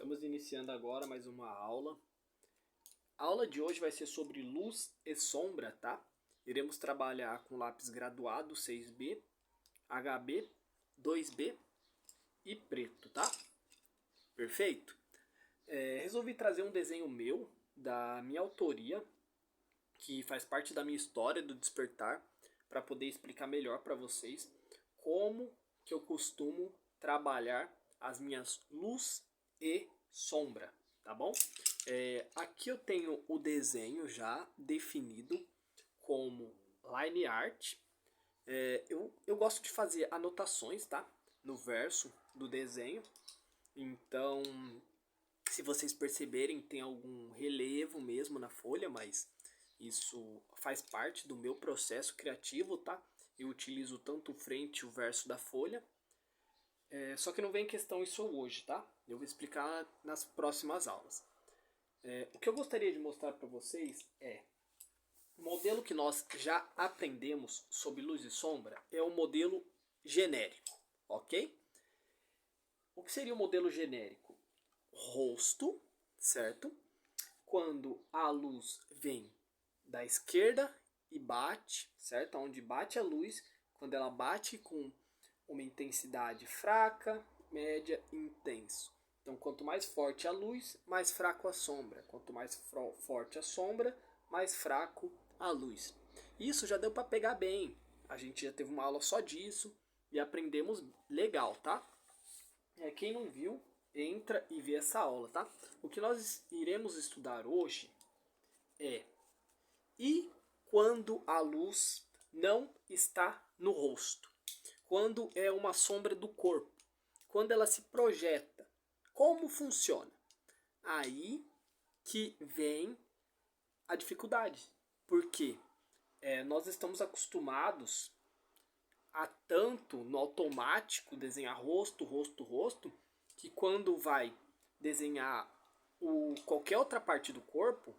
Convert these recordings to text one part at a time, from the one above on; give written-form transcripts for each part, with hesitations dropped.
Estamos iniciando agora mais uma aula. A aula de hoje vai ser sobre luz e sombra, tá? Iremos trabalhar com lápis graduado 6B, HB, 2B e preto, tá? Perfeito? Resolvi trazer um desenho meu, da minha autoria, que faz parte da minha história do despertar, para poder explicar melhor para vocês como que eu costumo trabalhar as minhas luz e sombra, tá bom? Aqui eu tenho o desenho já definido como line art. Eu gosto de fazer anotações, tá? No verso do desenho. Então, se vocês perceberem, tem algum relevo mesmo na folha, mas isso faz parte do meu processo criativo, tá? Eu utilizo tanto o frente e o verso da folha. Só que não vem em questão isso hoje, tá? Eu vou explicar nas próximas aulas. O que eu gostaria de mostrar para vocês é o modelo que nós já aprendemos sobre luz e sombra é o modelo genérico, ok? O que seria o modelo genérico? Rosto, certo? Quando a luz vem da esquerda e bate, certo? Onde bate a luz, quando ela bate com uma intensidade fraca, média e intenso. Então, quanto mais forte a luz, mais fraco a sombra. Quanto mais forte a sombra, mais fraco a luz. Isso já deu para pegar bem. A gente já teve uma aula só disso e aprendemos legal, tá? Quem não viu, entra e vê essa aula, tá? O que nós iremos estudar hoje é e quando a luz não está no rosto? Quando é uma sombra do corpo? Quando ela se projeta? Como funciona? Aí que vem a dificuldade. Porque nós estamos acostumados a tanto no automático desenhar rosto, rosto, rosto, que quando vai desenhar qualquer outra parte do corpo,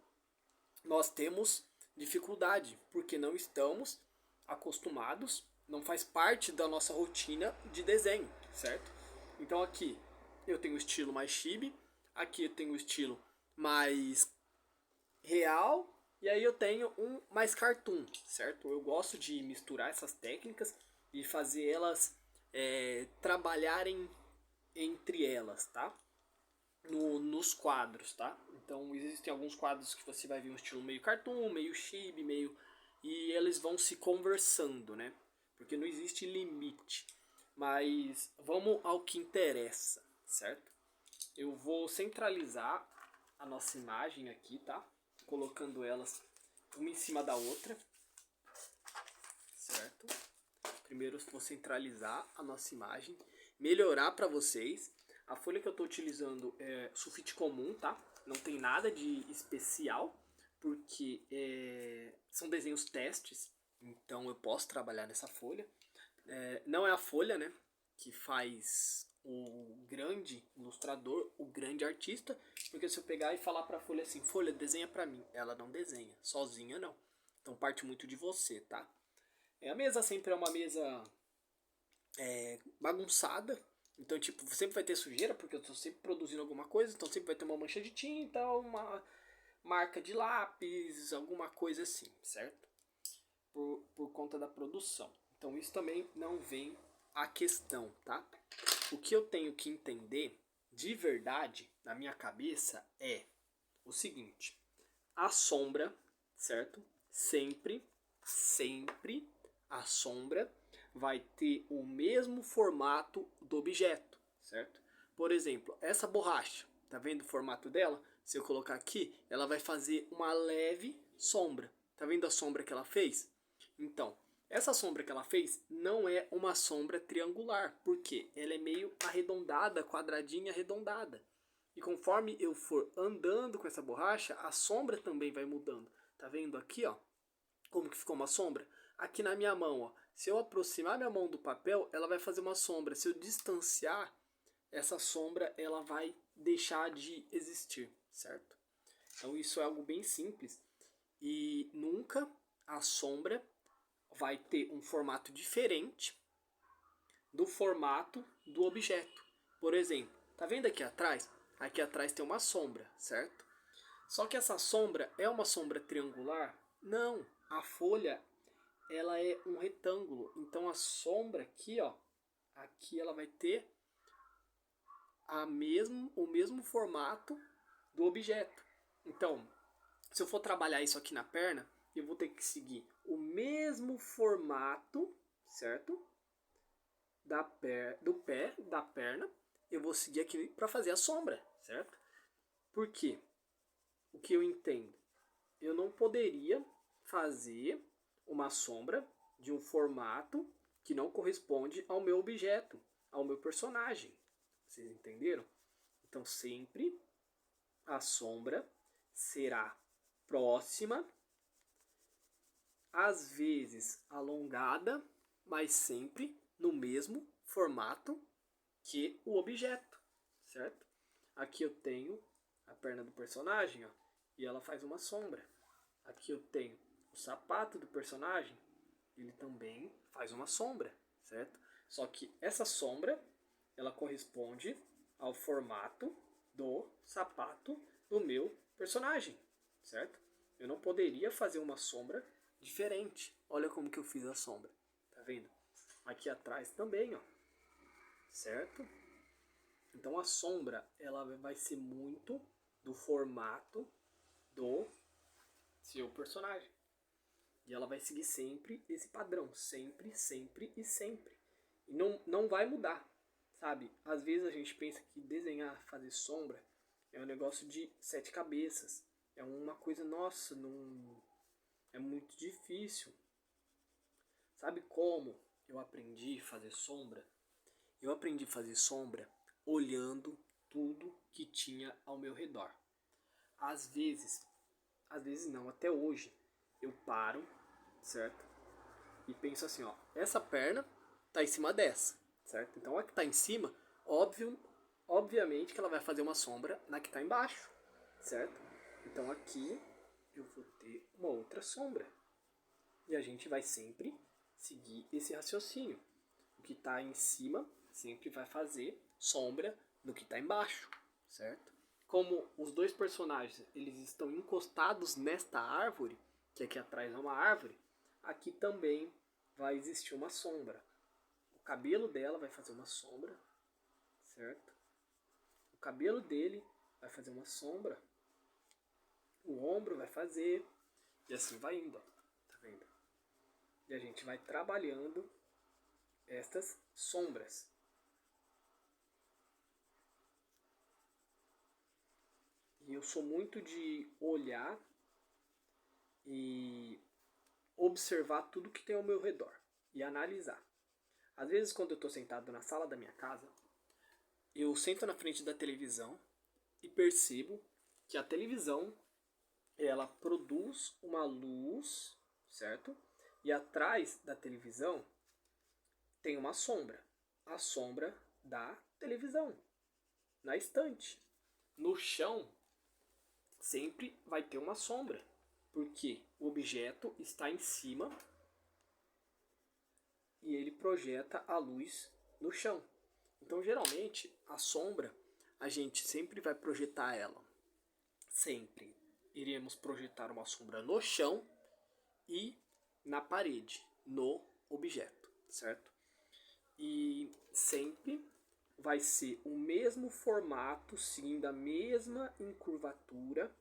nós temos dificuldade, porque não estamos acostumados, não faz parte da nossa rotina de desenho, certo? Então aqui eu tenho o estilo mais chibi, aqui eu tenho o estilo mais real, e aí eu tenho um mais cartoon, certo? Eu gosto de misturar essas técnicas e fazer elas trabalharem entre elas, tá? Nos quadros, tá? Então existem alguns quadros que você vai ver um estilo meio cartoon, meio chibi, meio... E eles vão se conversando, né? Porque não existe limite. Mas vamos ao que interessa, certo? Eu vou centralizar a nossa imagem aqui, tá? Colocando elas uma em cima da outra, certo? Primeiro vou centralizar a nossa imagem, melhorar para vocês. A folha que eu estou utilizando é sulfite comum, tá? Não tem nada de especial, porque são desenhos testes, então eu posso trabalhar nessa folha. Não é a folha, né, que faz o grande ilustrador, o grande artista, porque se eu pegar e falar para a folha assim, folha, desenha para mim, ela não desenha, sozinha não. Então parte muito de você, tá? A mesa sempre é uma mesa bagunçada. Então, tipo, sempre vai ter sujeira, porque eu estou sempre produzindo alguma coisa. Então, sempre vai ter uma mancha de tinta, uma marca de lápis, alguma coisa assim, certo? Por conta da produção. Então, isso também não vem à questão, tá? O que eu tenho que entender de verdade na minha cabeça é o seguinte: a sombra, certo? Sempre a sombra vai ter o mesmo formato do objeto, certo? Por exemplo, essa borracha, tá vendo o formato dela? Se eu colocar aqui, ela vai fazer uma leve sombra. Tá vendo a sombra que ela fez? Então, essa sombra que ela fez não é uma sombra triangular, porque ela é meio arredondada, quadradinha arredondada. E conforme eu for andando com essa borracha, a sombra também vai mudando. Tá vendo aqui, ó? Como que ficou uma sombra? Aqui na minha mão, ó. Se eu aproximar minha mão do papel, ela vai fazer uma sombra. Se eu distanciar, essa sombra ela vai deixar de existir, certo? Então isso é algo bem simples. E nunca a sombra vai ter um formato diferente do formato do objeto. Por exemplo, tá vendo aqui atrás? aqui atrás tem uma sombra, certo? Só que essa sombra é uma sombra triangular? Não, a folha ela é um retângulo, então a sombra aqui, ó, aqui ela vai ter o mesmo formato do objeto. Então, se eu for trabalhar isso aqui na perna, eu vou ter que seguir o mesmo formato, certo? Do pé, da perna, eu vou seguir aqui para fazer a sombra, certo? Por quê? O que eu entendo? Eu não poderia fazer uma sombra de um formato que não corresponde ao meu objeto, ao meu personagem. Vocês entenderam? Então sempre a sombra será próxima, às vezes alongada, mas sempre no mesmo formato que o objeto, certo? Aqui eu tenho a perna do personagem, ó, e ela faz uma sombra. Aqui eu tenho o sapato do personagem, ele também faz uma sombra, certo? Só que essa sombra, ela corresponde ao formato do sapato do meu personagem, certo? Eu não poderia fazer uma sombra diferente. Olha como que eu fiz a sombra, tá vendo? Aqui atrás também, ó, certo? Então a sombra, ela vai ser muito do formato do seu personagem. E ela vai seguir sempre esse padrão, sempre, sempre e sempre. E não vai mudar, sabe? Às vezes a gente pensa que desenhar, fazer sombra é um negócio de 7 cabeças. É uma coisa, nossa, não é muito difícil. Sabe como eu aprendi a fazer sombra? Eu aprendi a fazer sombra olhando tudo que tinha ao meu redor. Às vezes não, até hoje, eu paro, certo? E penso assim, ó, essa perna tá em cima dessa, certo? Então a que tá em cima, obviamente que ela vai fazer uma sombra na que tá embaixo, certo? Então aqui eu vou ter uma outra sombra. E a gente vai sempre seguir esse raciocínio. O que está em cima sempre vai fazer sombra no que está embaixo, certo? Como os dois personagens eles estão encostados nesta árvore, que aqui atrás é uma árvore, aqui também vai existir uma sombra. O cabelo dela vai fazer uma sombra, certo? O cabelo dele vai fazer uma sombra. O ombro vai fazer, e assim vai indo, ó, tá vendo? E a gente vai trabalhando estas sombras. E eu sou muito de olhar e observar tudo que tem ao meu redor e analisar. Às vezes, quando eu estou sentado na sala da minha casa, eu sento na frente da televisão e percebo que a televisão ela produz uma luz, certo? E atrás da televisão tem uma sombra, a sombra da televisão, na estante. No chão sempre vai ter uma sombra, porque o objeto está em cima e ele projeta a luz no chão. Então, geralmente, a sombra, a gente sempre vai projetar ela. Sempre iremos projetar uma sombra no chão e na parede, no objeto, certo? E sempre vai ser o mesmo formato, seguindo a mesma encurvatura,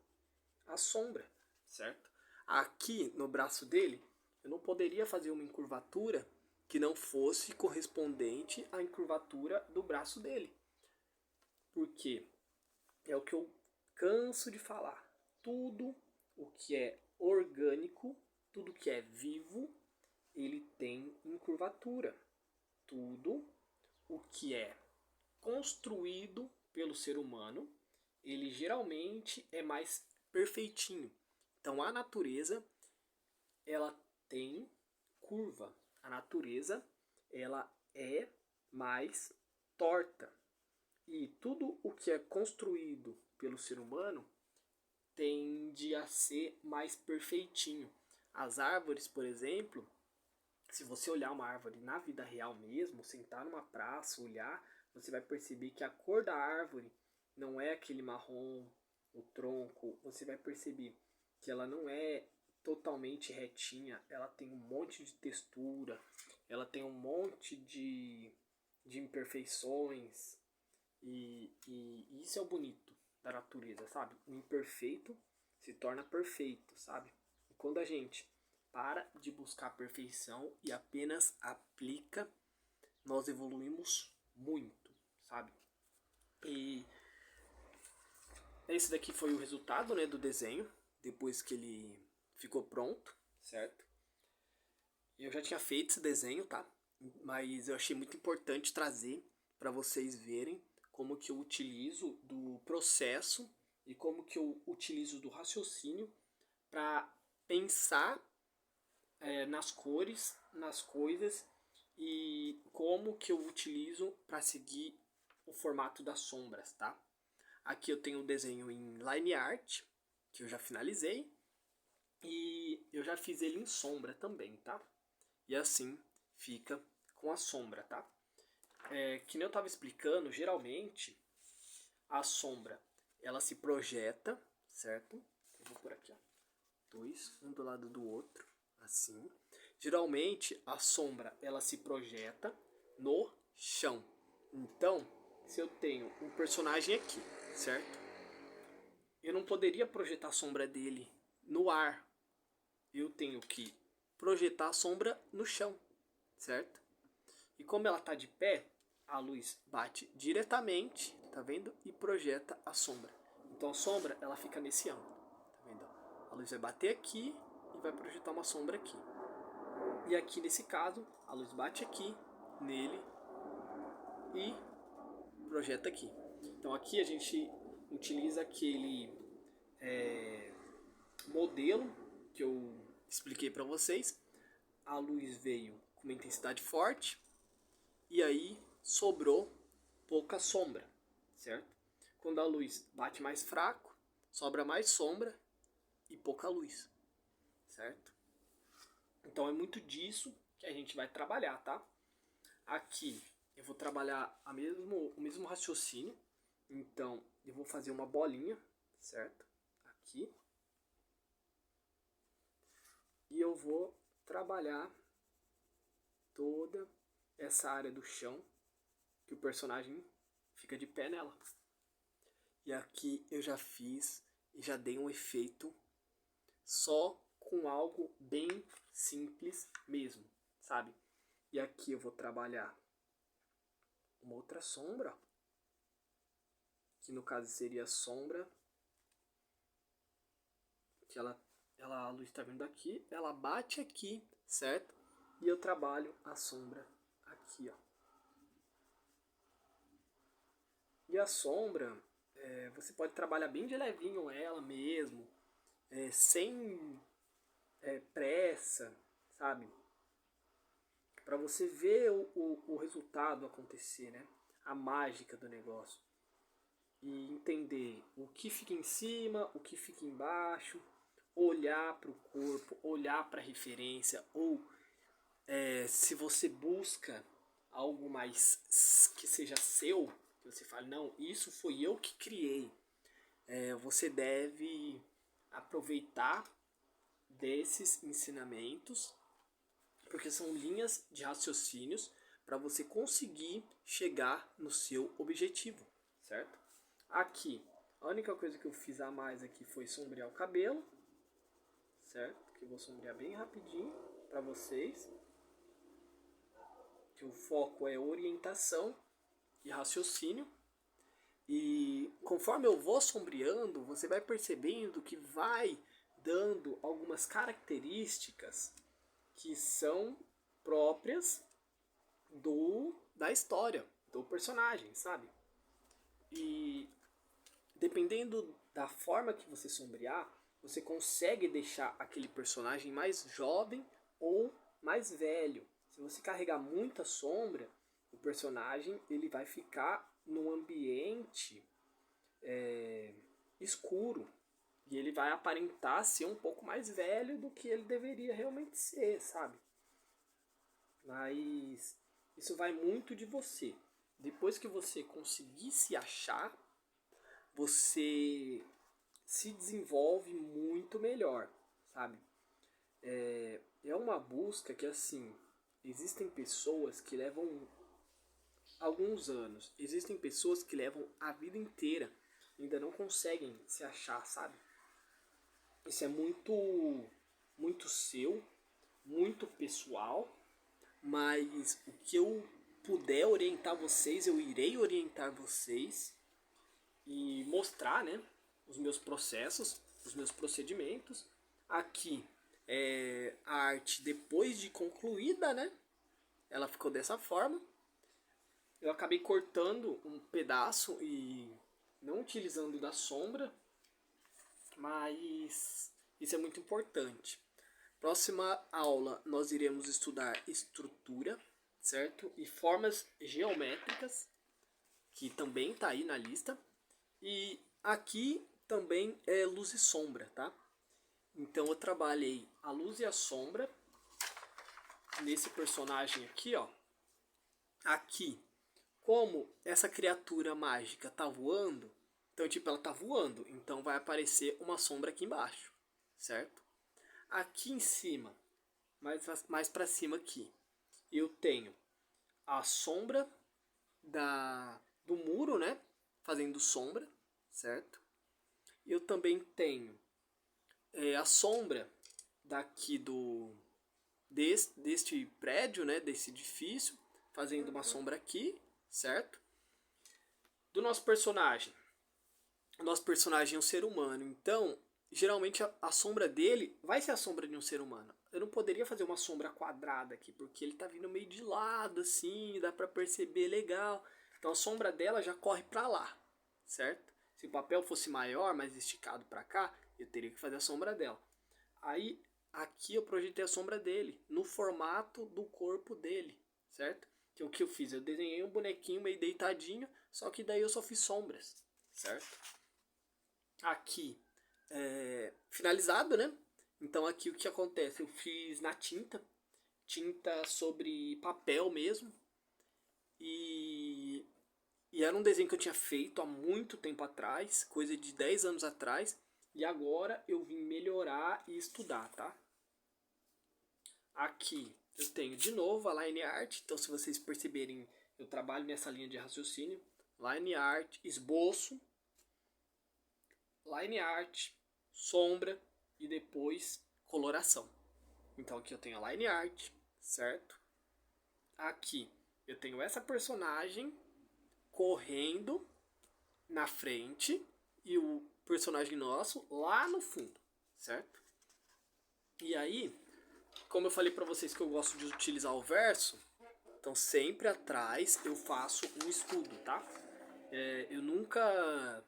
a sombra, certo? Aqui no braço dele, eu não poderia fazer uma encurvatura que não fosse correspondente à encurvatura do braço dele. Porque é o que eu canso de falar. Tudo o que é orgânico, tudo que é vivo, ele tem encurvatura. Tudo o que é construído pelo ser humano, ele geralmente é mais perfeitinho. Então a natureza, ela tem curva. A natureza, ela é mais torta. E tudo o que é construído pelo ser humano tende a ser mais perfeitinho. As árvores, por exemplo, se você olhar uma árvore na vida real mesmo, sentar numa praça, olhar, você vai perceber que a cor da árvore não é aquele marrom, o tronco, você vai perceber que ela não é totalmente retinha, ela tem um monte de textura, ela tem um monte de imperfeições, e isso é o bonito da natureza, sabe? O imperfeito se torna perfeito, sabe? E quando a gente para de buscar a perfeição e apenas aplica, nós evoluímos muito, sabe? E esse daqui foi o resultado, né, do desenho, depois que ele ficou pronto, certo? Eu já tinha feito esse desenho, tá? Mas eu achei muito importante trazer para vocês verem como que eu utilizo do processo e como que eu utilizo do raciocínio para pensar nas cores, nas coisas e como que eu utilizo para seguir o formato das sombras, tá? Aqui eu tenho o desenho em Line Art, que eu já finalizei, e eu já fiz ele em sombra também, tá? E assim fica com a sombra, tá? Que nem eu estava explicando, geralmente a sombra ela se projeta, certo? Eu vou por aqui, ó. Dois, um do lado do outro, assim. Geralmente a sombra ela se projeta no chão. Então, se eu tenho um personagem aqui, certo? Eu não poderia projetar a sombra dele no ar. Eu tenho que projetar a sombra no chão, certo? E como ela está de pé, a luz bate diretamente, tá vendo? E projeta a sombra. Então a sombra ela fica nesse ângulo, tá vendo? A luz vai bater aqui e vai projetar uma sombra aqui. E aqui nesse caso, a luz bate aqui nele e projeta aqui. Então aqui a gente utiliza aquele modelo que eu expliquei para vocês. A luz veio com uma intensidade forte e aí sobrou pouca sombra, certo? Quando a luz bate mais fraco, sobra mais sombra e pouca luz, certo? Então é muito disso que a gente vai trabalhar, tá? Aqui eu vou trabalhar o mesmo raciocínio. Então eu vou fazer uma bolinha, certo? Aqui. E eu vou trabalhar toda essa área do chão que o personagem fica de pé nela. E aqui eu já fiz e já dei um efeito só com algo bem simples mesmo, sabe? E aqui eu vou trabalhar uma outra sombra, que no caso seria a sombra, que a luz está vindo aqui, ela bate aqui, certo? E eu trabalho a sombra aqui, ó. E a sombra, você pode trabalhar bem de levinho ela mesmo, sem pressa, sabe? Para você ver o resultado acontecer, né? A mágica do negócio. E entender o que fica em cima, o que fica embaixo, olhar para o corpo, olhar para a referência, ou se você busca algo mais que seja seu, que você fale, não, isso foi eu que criei, você deve aproveitar desses ensinamentos, porque são linhas de raciocínios para você conseguir chegar no seu objetivo, certo? Aqui, a única coisa que eu fiz a mais aqui foi sombrear o cabelo, certo? Que eu vou sombrear bem rapidinho para vocês. Que o foco é orientação e raciocínio. E conforme eu vou sombreando, você vai percebendo que vai dando algumas características que são próprias da história, do personagem, sabe? E dependendo da forma que você sombrear, você consegue deixar aquele personagem mais jovem ou mais velho. Se você carregar muita sombra, o personagem ele vai ficar num ambiente escuro e ele vai aparentar ser um pouco mais velho do que ele deveria realmente ser, sabe? Mas isso vai muito de você. Depois que você conseguir se achar, você se desenvolve muito melhor, sabe? É uma busca que, assim, existem pessoas que levam alguns anos, existem pessoas que levam a vida inteira e ainda não conseguem se achar, sabe? Isso é muito seu, muito pessoal, mas o que eu puder orientar vocês, eu irei orientar vocês e mostrar, né, os meus processos, os meus procedimentos. Aqui é a arte depois de concluída, né? Ela ficou dessa forma. Eu acabei cortando um pedaço e não utilizando da sombra, mas isso é muito importante. Próxima aula nós iremos estudar estrutura, certo? E formas geométricas, que também está aí na lista. E aqui também é luz e sombra, tá? Então eu trabalhei a luz e a sombra nesse personagem aqui, ó. Aqui, como essa criatura mágica tá voando, então tipo ela tá voando, então vai aparecer uma sombra aqui embaixo, certo? Aqui em cima, mais para cima aqui, eu tenho a sombra do muro, né? Fazendo sombra, certo? Eu também tenho a sombra daqui deste prédio, né? Desse edifício, fazendo uma sombra aqui, certo? Do nosso personagem. O nosso personagem é um ser humano, então geralmente a sombra dele vai ser a sombra de um ser humano. Eu não poderia fazer uma sombra quadrada aqui, porque ele tá vindo meio de lado, assim, dá pra perceber legal. Então a sombra dela já corre pra lá, certo? Se o papel fosse maior, mais esticado pra cá, eu teria que fazer a sombra dela. Aí, aqui eu projetei a sombra dele, no formato do corpo dele, certo? Então o que eu fiz? Eu desenhei um bonequinho meio deitadinho, só que daí eu só fiz sombras, certo? Aqui finalizado, né? Então aqui o que acontece? Eu fiz na tinta sobre papel mesmo, e era um desenho que eu tinha feito há muito tempo atrás, coisa de 10 anos atrás, e agora eu vim melhorar e estudar, tá? Aqui eu tenho de novo a line art, então se vocês perceberem, eu trabalho nessa linha de raciocínio, line art, esboço, line art, sombra e depois coloração. Então aqui eu tenho a line art, certo? Aqui eu tenho essa personagem correndo na frente e o personagem nosso lá no fundo, certo? E aí, como eu falei pra vocês que eu gosto de utilizar o verso, então sempre atrás eu faço um escudo, tá? Eu nunca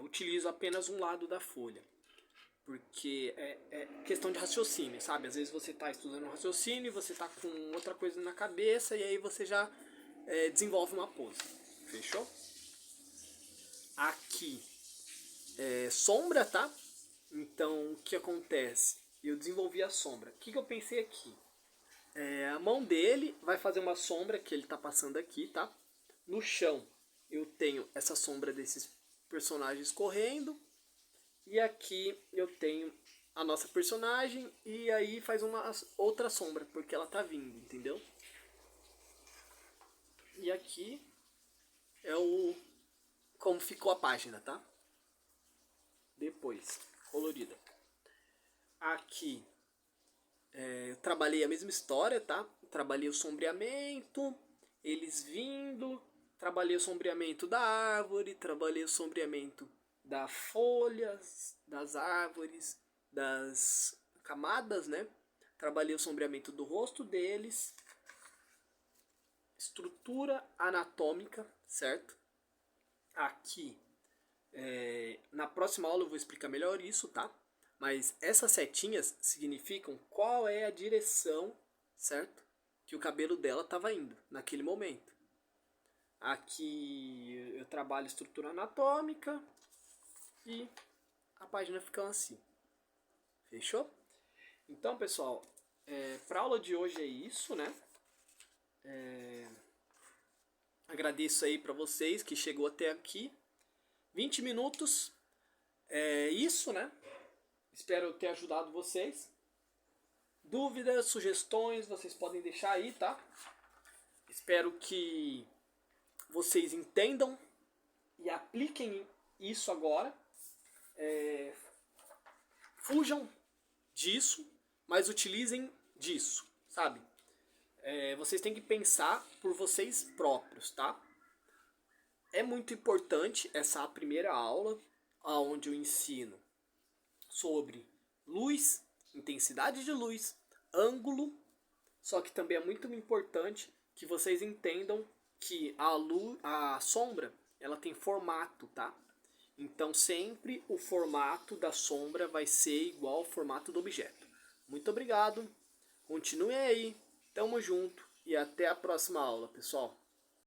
utilizo apenas um lado da folha, porque é questão de raciocínio, sabe? Às vezes você está estudando raciocínio, você está com outra coisa na cabeça e aí você já desenvolve uma pose. Fechou? Aqui sombra, tá? Então o que acontece? Eu desenvolvi a sombra. O que eu pensei aqui? A mão dele vai fazer uma sombra que ele está passando aqui, tá? No chão eu tenho essa sombra desses personagens correndo. E aqui eu tenho a nossa personagem e aí faz uma outra sombra, porque ela tá vindo, entendeu? E aqui é como ficou a página, tá? Depois, colorida. Aqui eu trabalhei a mesma história, tá? Trabalhei o sombreamento, eles vindo, trabalhei o sombreamento da árvore, trabalhei o sombreamento das folhas, das árvores, das camadas, né? Trabalhei o sombreamento do rosto deles, estrutura anatômica, certo? Aqui, na próxima aula eu vou explicar melhor isso, tá? Mas essas setinhas significam qual é a direção, certo? Que o cabelo dela estava indo naquele momento. Aqui eu trabalho estrutura anatômica e a página fica assim. Fechou? Então, pessoal, para a aula de hoje é isso, né? Agradeço aí para vocês que chegou até aqui. 20 minutos. É isso, né? Espero ter ajudado vocês. Dúvidas, sugestões, vocês podem deixar aí, tá? Espero que vocês entendam e apliquem isso agora. Fujam disso, mas utilizem disso, sabe? Vocês têm que pensar por vocês próprios, tá? É muito importante essa primeira aula, onde eu ensino sobre luz, intensidade de luz, ângulo, só que também é muito importante que vocês entendam que a sombra, ela tem formato, tá? Então sempre o formato da sombra vai ser igual ao formato do objeto. Muito obrigado, continuem aí, tamo junto e até a próxima aula, pessoal.